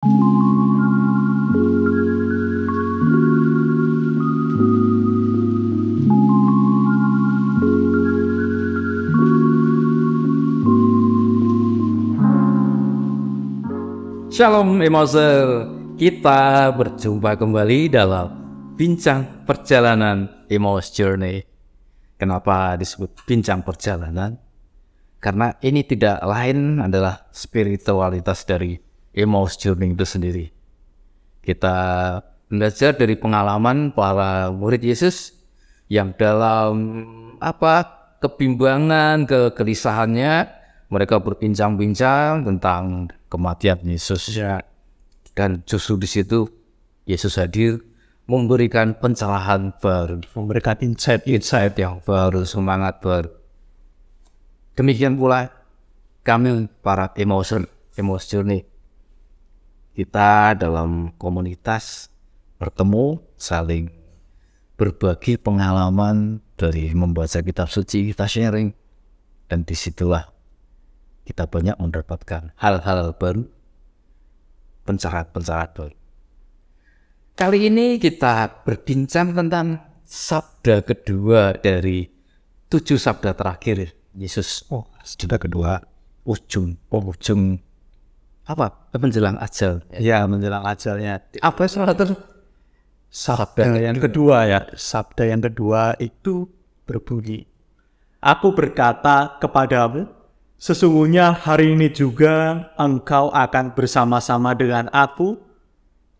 Shalom Emauser, kita berjumpa kembali dalam Bincang Perjalanan Emmaus Journey. Kenapa disebut Bincang Perjalanan? Karena ini tidak lain adalah spiritualitas dari Emmaus Journey itu sendiri. Kita belajar dari pengalaman para murid Yesus yang dalam kebimbangan, kegelisahannya, mereka berbincang-bincang tentang kematian Yesus, dan justru di situ Yesus hadir memberikan pencerahan baru, memberikan insight yang baru, semangat baru. Demikian pula kami para Emmaus Journey, kita dalam komunitas bertemu, saling berbagi pengalaman dari membaca kitab suci, kita sharing, dan disitulah kita banyak mendapatkan hal-hal baru, pencerahan baru. Kali ini kita berbincang tentang sabda kedua dari 7 sabda terakhir Yesus. Sabda kedua, ujung menjelang ajal. Ya, menjelang ajalnya. Apa sabda yang kedua ya? Sabda yang kedua itu berbunyi, "Aku berkata kepadamu, sesungguhnya hari ini juga engkau akan bersama-sama dengan aku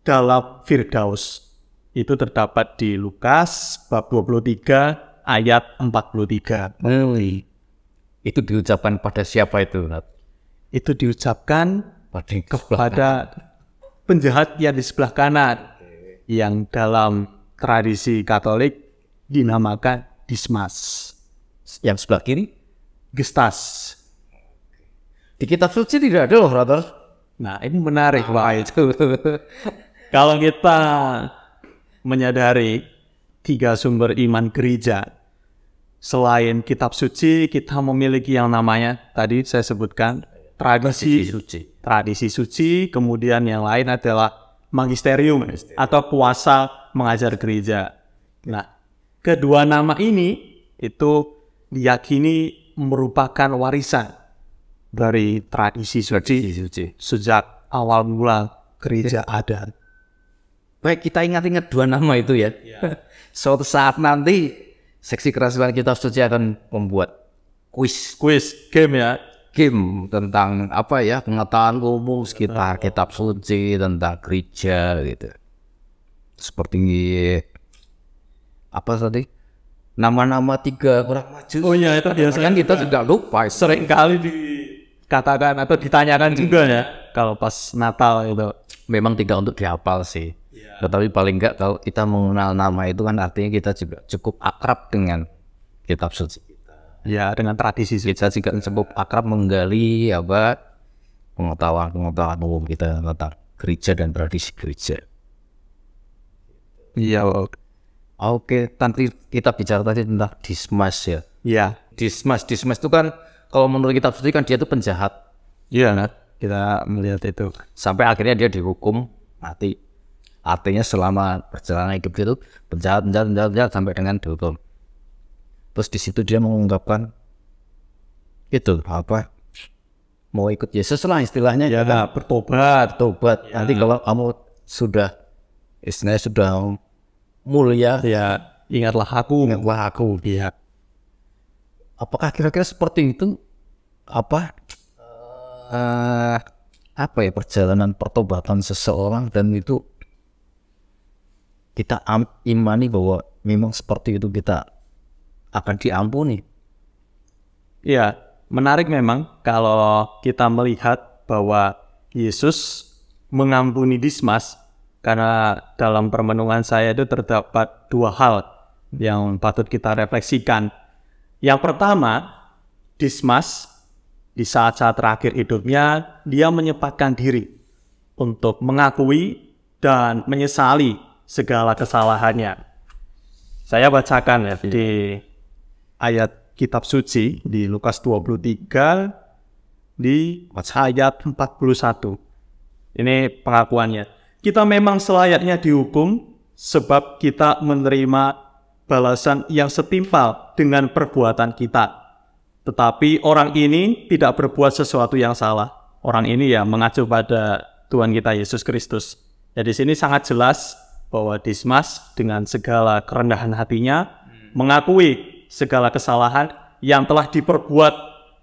dalam Firdaus." Itu terdapat di Lukas bab 23 ayat 43. Itu diucapkan pada siapa itu? Itu diucapkan kepada penjahat yang di sebelah kanan, yang dalam tradisi Katolik dinamakan Dismas. Yang sebelah kiri Gestas. Di kitab suci tidak ada loh, brother. Nah, ini menarik, Pak. Kalau kita menyadari 3 sumber iman gereja, selain kitab suci, kita memiliki yang namanya, tadi saya sebutkan, tradisi suci, kemudian yang lain adalah magisterium atau kuasa mengajar gereja. Nah, kedua nama ini itu diyakini merupakan warisan dari tradisi suci sejak awal mula gereja ada. Baik, kita ingat-ingat 2 nama itu ya. Suatu saat nanti seksi kerasulan kitab suci akan membuat kuis game tentang pengetahuan umum sekitar kitab suci, tentang gereja gitu. Seperti nama-nama 3 orang maju. Oh iya, itu biasanya kita sudah lupa. Sering kali dikatakan atau ditanyakan juga ya kalau pas Natal itu. Memang tidak untuk dihafal sih, tetapi paling enggak kalau kita mengenal nama itu kan artinya kita juga cukup akrab dengan kitab suci kita. Ya, dengan tradisi kita juga cukup akrab menggali pengetahuan umum kita tentang gereja dan tradisi gereja. Iya. Oke, nanti kita bicara tadi tentang Dismas ya. Iya. Dismas itu kan kalau menurut kitab suci kan dia itu penjahat. Iya, kita melihat itu. Sampai akhirnya dia dihukum mati. Artinya selama perjalanan hidup itu penjahat sampai dengan dihukum. Terus di situ dia mengungkapkan itu mau ikut Yesus lah istilahnya. Ya, bertobat. Ya. Nanti kalau kamu sudah mulia, ya ingatlah aku. Iya. Apakah kira-kira seperti itu? Perjalanan pertobatan seseorang, dan itu kita imani bahwa memang seperti itu kita akan diampuni. Ya, menarik memang kalau kita melihat bahwa Yesus mengampuni Dismas, karena dalam permenungan saya itu terdapat 2 hal yang patut kita refleksikan. Yang pertama, Dismas di saat-saat terakhir hidupnya, dia menyempatkan diri untuk mengakui dan menyesali segala kesalahannya. Saya bacakan ya di ayat kitab suci di Lukas 23 di ayat 41. Ini pengakuannya. Kita memang selayaknya dihukum sebab kita menerima balasan yang setimpal dengan perbuatan kita. Tetapi orang ini tidak berbuat sesuatu yang salah. Orang ini ya mengacu pada Tuhan kita Yesus Kristus. Jadi sini sangat jelas bahwa Dismas dengan segala kerendahan hatinya mengakui segala kesalahan yang telah diperbuat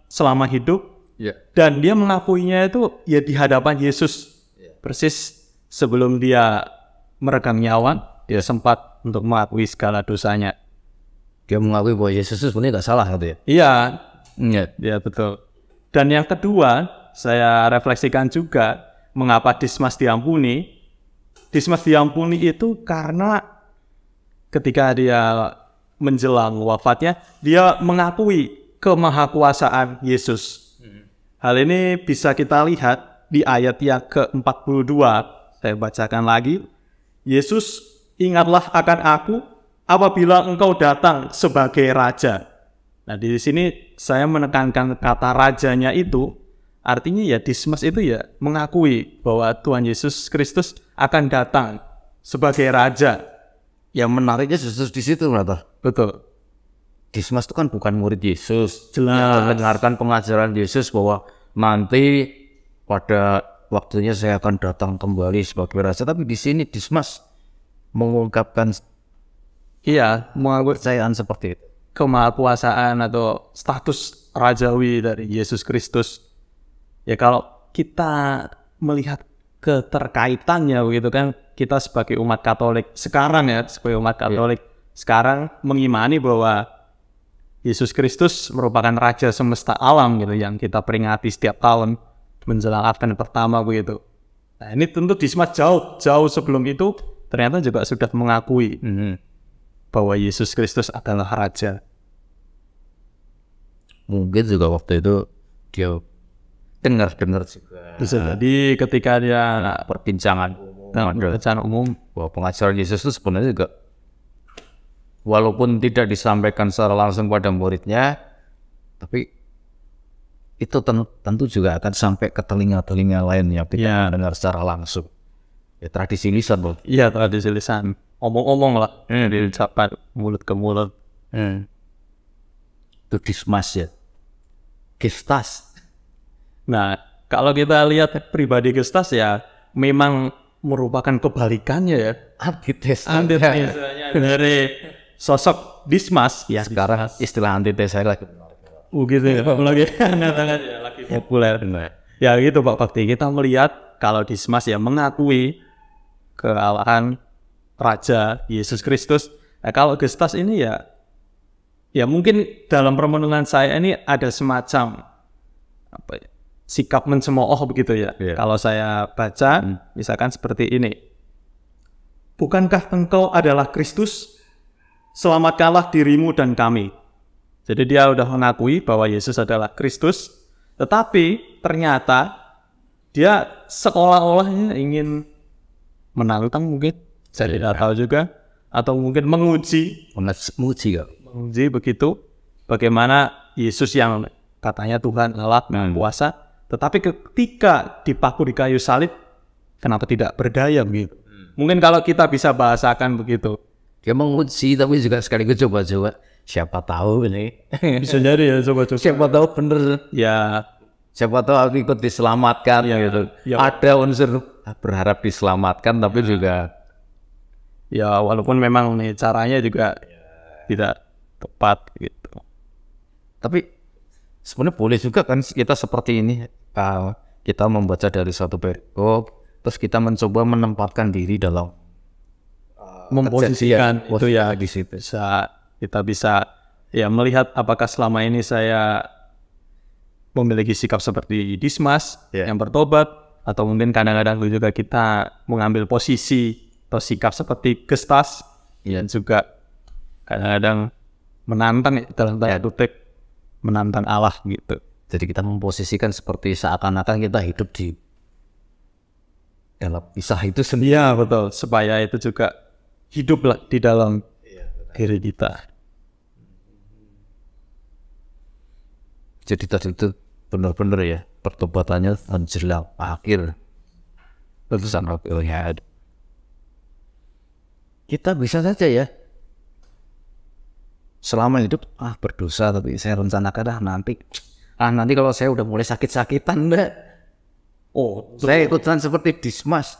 selama hidup. Dan dia mengakuinya itu ya di hadapan Yesus. Persis sebelum dia meregang nyawa, dia sempat untuk mengakui segala dosanya. Dia mengakui bahwa Yesus itu sebenarnya nggak salah gitu ya? Iya, ya betul. Dan yang kedua, saya refleksikan juga mengapa Dismas diampuni. Dismas diampuni itu karena ketika dia menjelang wafatnya, dia mengakui kemahakuasaan Yesus. Hal ini bisa kita lihat di ayat yang ke-42. Saya bacakan lagi. Yesus, ingatlah akan aku apabila engkau datang sebagai raja. Nah, di sini saya menekankan kata rajanya itu, artinya ya Dismas itu ya mengakui bahwa Tuhan Yesus Kristus akan datang sebagai raja. Yang menariknya justru di situ, Brata. Betul. Dismas itu kan bukan murid Yesus. Jelas. Yang mendengarkan pengajaran Yesus bahwa nanti pada waktunya saya akan datang kembali sebagai raja. Tapi di sini Dismas mengungkapkan kepercayaan seperti itu. Kemahakuasaan atau status rajawi dari Yesus Kristus. Ya kalau kita melihat keterkaitannya begitu kan, kita sebagai umat Katolik sekarang ya, sebagai umat Katolik sekarang mengimani bahwa Yesus Kristus merupakan Raja semesta alam gitu yang kita peringati setiap tahun menjelang Advent pertama begitu. Nah ini tentu Dismas jauh sebelum itu ternyata juga sudah mengakui bahwa Yesus Kristus adalah Raja. Mungkin juga waktu itu dia dengar juga. Bisa jadi ketika dia perbincangan umum bahwa pengajaran Yesus itu sebenarnya juga walaupun tidak disampaikan secara langsung pada muridnya, tapi itu tentu juga akan sampai ke telinga-telinga lain yang tidak mendengar secara langsung. Ya tradisi lisan, Bro. Iya, tradisi lisan. Omong-omong lah, diucapkan mulut ke mulut. Itu Dismas ya. Gestas. Nah, kalau kita lihat pribadi Gestas ya, memang merupakan kebalikannya ya. Antitesanya dari sosok Dismas ya. Sekarang istilah antitesa lagi. Gitu ya, lagi populer. Ya gitu Pak Bakti, kita melihat kalau Dismas ya mengakui kealahan Raja Yesus Kristus. Nah, kalau Gestas ini ya mungkin dalam permenungan saya ini ada semacam sikap mencemooh begitu ya. Kalau saya baca misalkan seperti ini. Bukankah engkau adalah Kristus? Selamatkanlah dirimu dan kami. Jadi dia sudah mengakui bahwa Yesus adalah Kristus, tetapi ternyata dia seolah-olah ingin menantang mungkin, saya tidak tahu juga, atau mungkin menguji begitu, bagaimana Yesus yang katanya Tuhan Allah Maha Kuasa, tetapi ketika dipaku di kayu salib, kenapa tidak berdaya gitu? Mungkin kalau kita bisa bahasakan begitu. Dia menguji tapi juga sekaligus coba-coba. Siapa tahu ini. Bisa jadi ya coba-coba. Siapa tahu bener. Ya. Siapa tahu aku ikut diselamatkan gitu. Ada unsur berharap diselamatkan tapi juga ya walaupun memang nih caranya juga tidak tepat gitu. Tapi sebenarnya boleh juga kan kita seperti ini. Kita membaca dari satu perikop, terus kita mencoba menempatkan diri dalam memposisikan itu ya di situ. Kita bisa ya melihat apakah selama ini saya memiliki sikap seperti Dismas yang bertobat, atau mungkin kadang-kadang juga kita mengambil posisi atau sikap seperti Gestas dan juga kadang-kadang menantang dalam tanda kutip menantang Allah gitu. Jadi kita memposisikan seperti seakan-akan kita hidup di dalam kisah itu sendiri. Ya betul, supaya itu juga hiduplah di dalam diri kita. Jadi tadi itu benar-benar ya pertobatannya menjelang akhir. Son of Eliad. Kita bisa saja ya selama hidup berdosa, tapi saya rencanakan nanti kalau saya udah mulai sakit-sakitan saya ikutan seperti Dismas.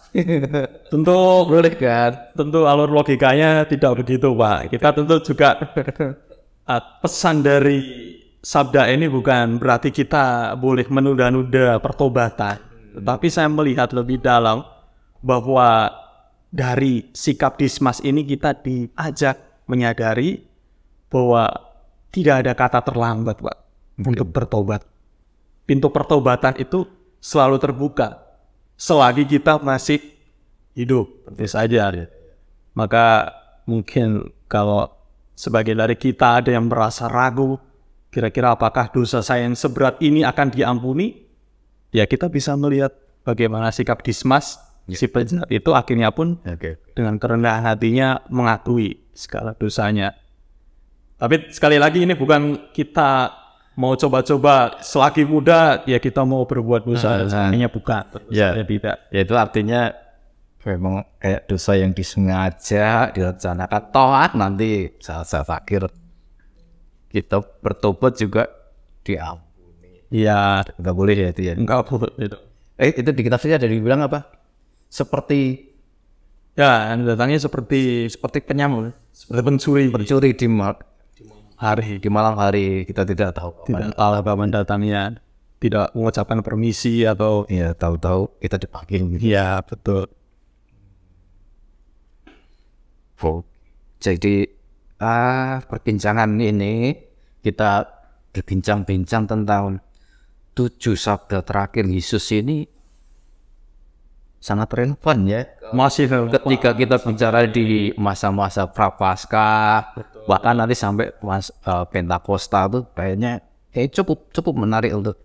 Tentu Boleh kan? tentu alur logikanya tidak begitu, Pak. Kita tentu juga pesan dari sabda ini bukan berarti kita boleh menunda-nunda pertobatan. Tetapi saya melihat lebih dalam bahwa dari sikap Dismas ini kita diajak menyadari bahwa tidak ada kata terlambat, Pak, untuk bertobat. Pintu pertobatan itu selalu terbuka selagi kita masih hidup, tentu saja. Maka mungkin kalau sebagian dari kita ada yang merasa ragu, kira-kira apakah dosa saya yang seberat ini akan diampuni? Ya, kita bisa melihat bagaimana sikap Dismas, si penjahat itu akhirnya pun dengan kerendahan hatinya mengakui segala dosanya. Tapi sekali lagi ini bukan kita mau coba-coba selagi muda ya kita mau berbuat dosa. Sebenarnya bukan. Ya, tidak. Ya itu artinya memang kayak dosa yang disengaja direncanakan toat nanti saat akhir kita bertobat juga diampuni. Iya, Nggak boleh ya itu ya. enggak boleh itu. Itu di kitab saja ada dibilang apa? Seperti Ya, datangnya seperti penyamun, pencuri pencuri di hari. malam hari, kita tidak tahu. Tidak tahu kapan datangnya, tidak mengucapkan permisi atau Ya tahu-tahu kita dipanggil. ya betul. Jadi perbincangan ini kita berbincang-bincang tentang 7 sabda terakhir Yesus ini sangat relevan ya. Masih Ketika kita bicara di masa-masa Prapaskah, bahkan nanti sampai Pentakosta itu kayaknya cukup menarik untuk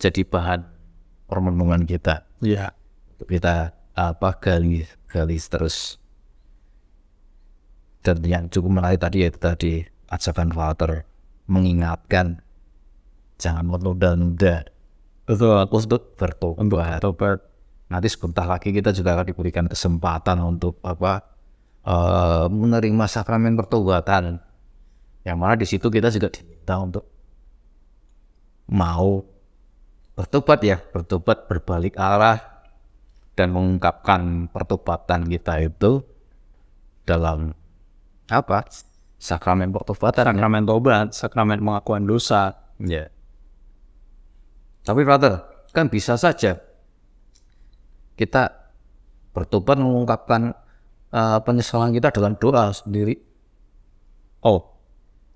jadi bahan permenungan kita. ya. Untuk kita gali terus. Dan yang cukup menarik tadi yaitu tadi ajakan Walter mengingatkan jangan menunda-nunda untuk bertobat. Nanti sebentar lagi kita juga akan diberikan kesempatan untuk menerima sakramen pertobatan. Yang mana di situ kita juga diminta untuk mau bertobat berbalik arah dan mengungkapkan pertobatan kita itu dalam sakramen pertobatan, Sakramen tobat, sakramen pengakuan dosa. ya. Tapi brother, kan bisa saja kita bertobat mengungkapkan penyesalan kita dalam doa sendiri.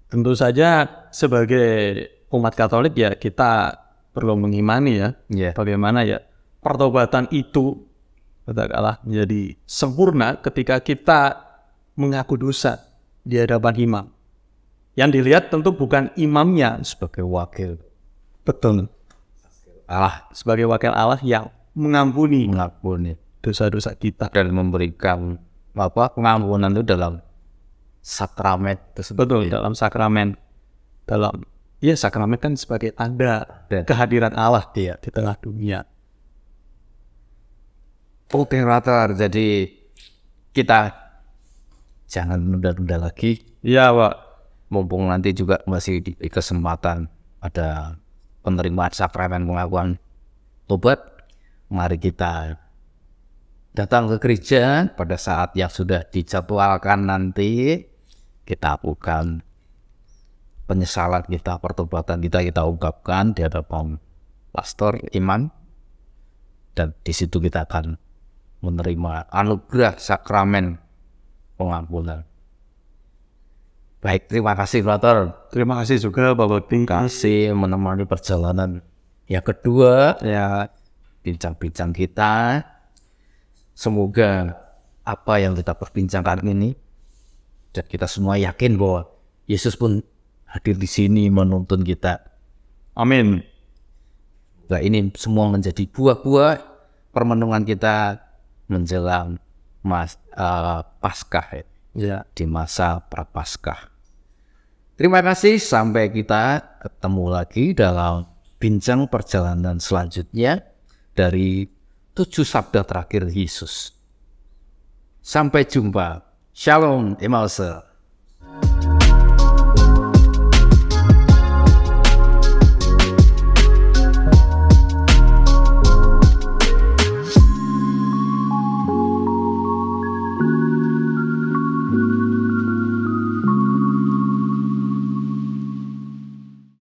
Tentu saja sebagai umat Katolik ya kita perlu mengimani ya, bagaimana ya pertobatan itu katakanlah menjadi sempurna ketika kita mengaku dosa di hadapan imam. Yang dilihat tentu bukan imamnya Sebagai wakil betul Allah, sebagai wakil Allah yang mengampuni dosa-dosa kita. dan memberikan pengampunan itu dalam sakramen tersebut. Betul, dalam sakramen. Sakramen kan sebagai tanda kehadiran Allah di tengah dunia. Oke brother, jadi kita jangan menunda-nunda lagi. Iya, Pak. Mumpung nanti juga masih diberi kesempatan ada penerimaan sakramen pengakuan tobat, mari kita datang ke gereja pada saat yang sudah dijadwalkan nanti. Kita lakukan penyesalan kita, pertobatan kita ungkapkan di hadapan pastor, imam, dan di situ kita akan menerima anugerah sakramen pengampunan. Baik, terima kasih brother. Terima kasih juga Bapak Ting. Kasih menemani perjalanan yang kedua Ya, bincang-bincang kita. Semoga apa yang kita perbincangkan ini dan kita semua yakin bahwa Yesus pun hadir di sini menuntun kita. amin. Nah, ini semua menjadi buah-buah permenungan kita menjelang Paskah Ya, di masa Prapaskah. Terima kasih, sampai kita ketemu lagi dalam bincang perjalanan selanjutnya dari 7 sabda terakhir Yesus. Sampai jumpa. Shalom, Emmaus.